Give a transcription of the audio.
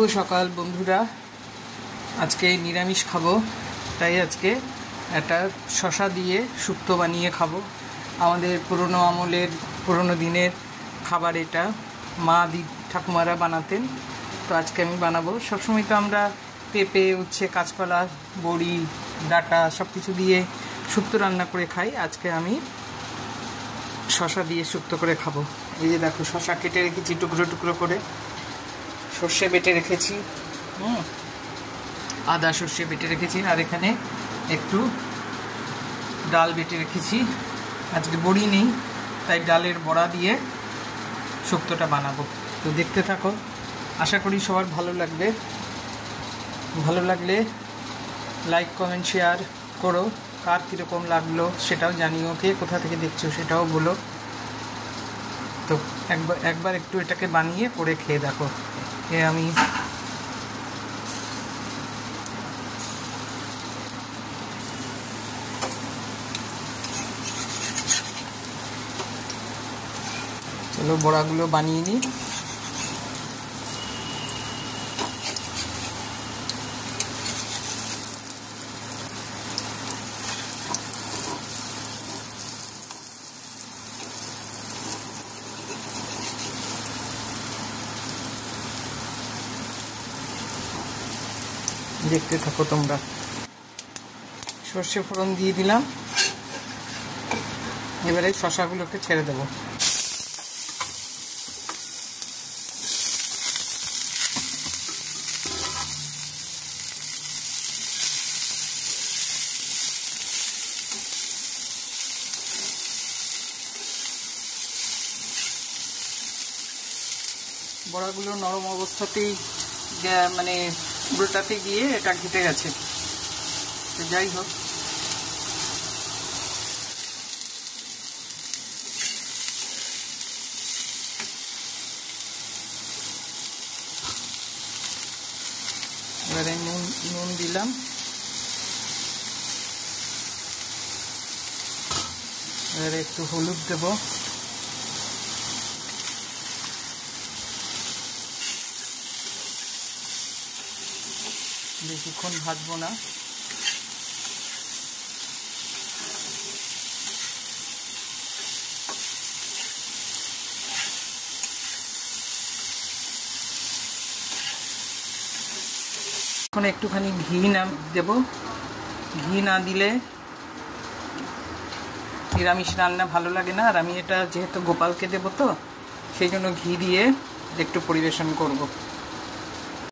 সকাল বন্ধুরা, আজকে নিরামিষ খাবো, তাই আজকে একটা শশা দিয়ে শুক্তো বানিয়ে খাবো। আমাদের পুরনো আমলের পুরনো দিনের খাবার এটা, মা ঠাকুমারা বানাতেন, তো আজকে আমি বানাবো। সবসময় তো আমরা পেঁপে, উচ্ছে, কাঁচকলা, বড়ি, ডাঁটা সব কিছু দিয়ে শুক্তো রান্না করে খাই। আজকে আমি শশা দিয়ে শুক্তো করে খাবো। এই যে দেখো, শশা কেটে রেখেছি টুকরো টুকরো করে, সর্ষে বেটে রেখেছি, আদা সর্ষে বেটে রেখেছি, আর এখানে একটু ডাল বেটে রেখেছি। আজকে বড়ি নেই, তাই ডালের বড়া দিয়ে শুক্তোটা বানাবো। তো দেখতে থাকো, আশা করি সবার ভালো লাগবে। ভালো লাগলে লাইক, কমেন্ট, শেয়ার করো। কার কীরকম লাগলো সেটাও জানিও, কে কোথা থেকে দেখছো সেটাও বলো। তো একবার একটু এটাকে বানিয়ে করে খেয়ে দেখো। আমি চলো বড়াগুলো বানিয়ে নিই। দেখতে থাকো তোমরা। সর্ষে ফোড়ন দিয়ে দিলাম, এবারে শশাগুলোকে ছেড়ে দেবো। বড়াগুলো নরম অবস্থাতেই মানে উল্টাতে গিয়ে এটা ঘেটে গেছে। যাই হোক, এবারে নুন দিলাম, এবারে একটু হলুদ দেব, বেশিক্ষণ ভাজবো না। এখন একটুখানি ঘি দেব। ঘি না দিলে নিরামিষ রান্না ভালো লাগে না, আর আমি এটা যেহেতু গোপালকে দেবো, তো সেই জন্য ঘি দিয়ে একটু পরিবেশন করব।